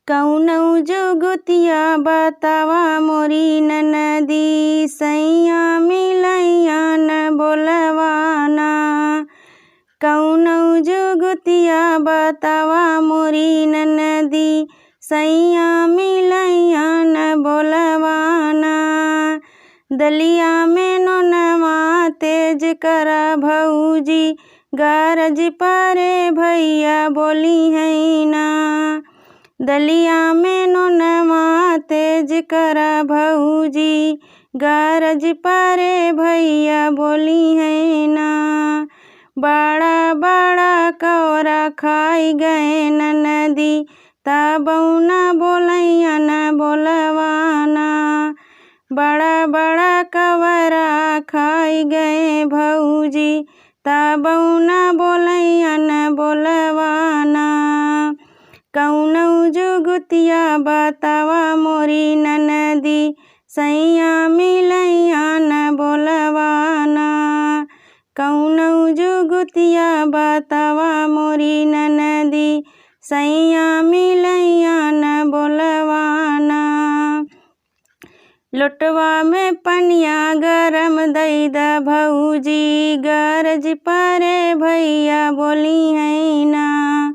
कौनौ जुगतिया बतावा मोरी ननदी, सैया मिलैया न बोलवाना। कौनौ जुगतिया बतावा मोरी ननदी, सैया मिलैया न बोलवाना। दलिया में नोनवा तेज करा भौजी, गरज पारे भैया बोली है ना। दलिया में नोनवा तेज करा भौजी, गरज पारे भैया बोली है ना। बड़ा बड़ा कौरा खाई गए ननदी, तबौना बोलैया न बोलवाना। बड़ा बड़ा कवरा खाई गए भौजी, तबौना बोलैया न बोलवाना। कौनौ जुगतिया बतावा मोरी ननदी, सैया मिलैया न बोलवाना। कौनौ जुगतिया बतावा मोरी ननदी, सैया मिलैया न बोलवाना। लोटवा में पनिया गरम दई द भौजी, गरज पारे भैया बोली है ना।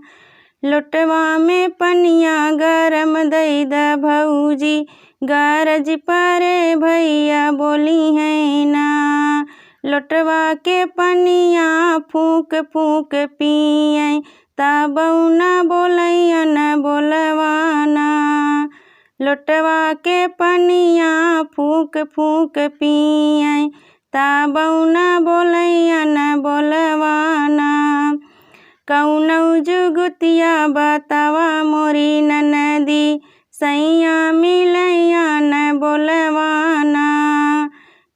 लोटवा में पनिया गरम दई द भौजी, गरज पारे भैया बोली है ना। लोटवा के पनिया फूंक फूंक पिए, तबौना बोलैया न बोलवाना। लोटवा के पनिया फूंक फूंक पिए, तबौना बोलैया न बोलवाना। कौनौ जुगतिया बतावा मोरी ननदी, सैया मिलैया न बोलवाना।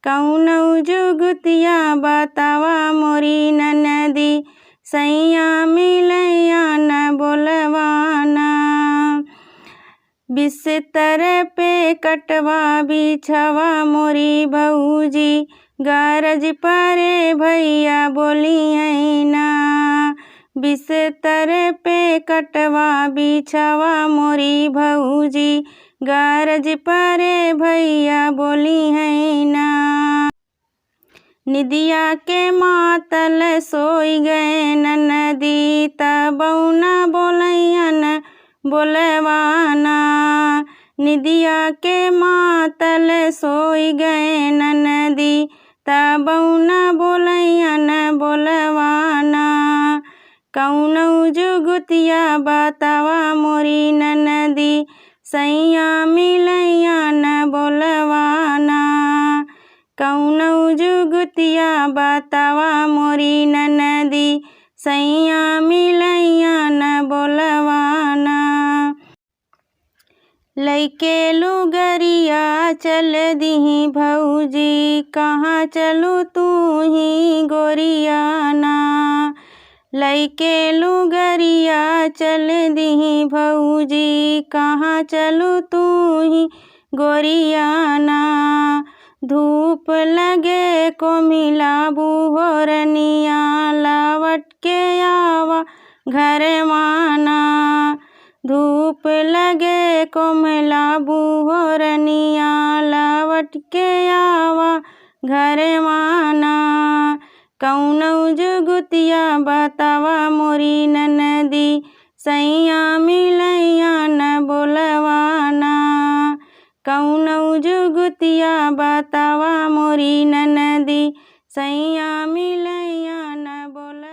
कौनौ जुगतिया बतावा मोरी ननदी, सैया मिलैया न बोलवाना। बिस्तर पे कटवा बिछवा मोरी भौजी, गरज पारे भैया बोली है ना। बिस्तर पे कटवा बिछवा मोरी भौजी, गरज पारे भैया बोली है ना। निदिया के मातल सोई गए ननदी, तबौना बोलैया न बोलवाना। निदिया के मातल सोई गए ननदी, तबौना बोलैया न बोलवाना। कौनौ जुगतिया बतावा मोरी ननदी, सैया मिलैया न बोलवाना। कौनौ जुगतिया बतावा मोरी ननदी, सैया मिलैया न बोलवाना। लइके लुगरिया चल दिही भौजी, कहाँ चलू तू ही गोरियाना। लइके लुगरिया चल दिही भौजी, कहाँ चलू तू ही गोरियाना। धूप लगे को मिलाबू होरनिया, लवट के आवा घर माना। धूप लगे को मिलाबू होरनिया, लवट के आवा घर माना। कौनौ जुगतिया बतावा मोरी ननदी, सैया मिलैया न बोलवाना। कौनौ जुगतिया बतावा मोरी ननदी, सैया मिलैया न बोलवाना।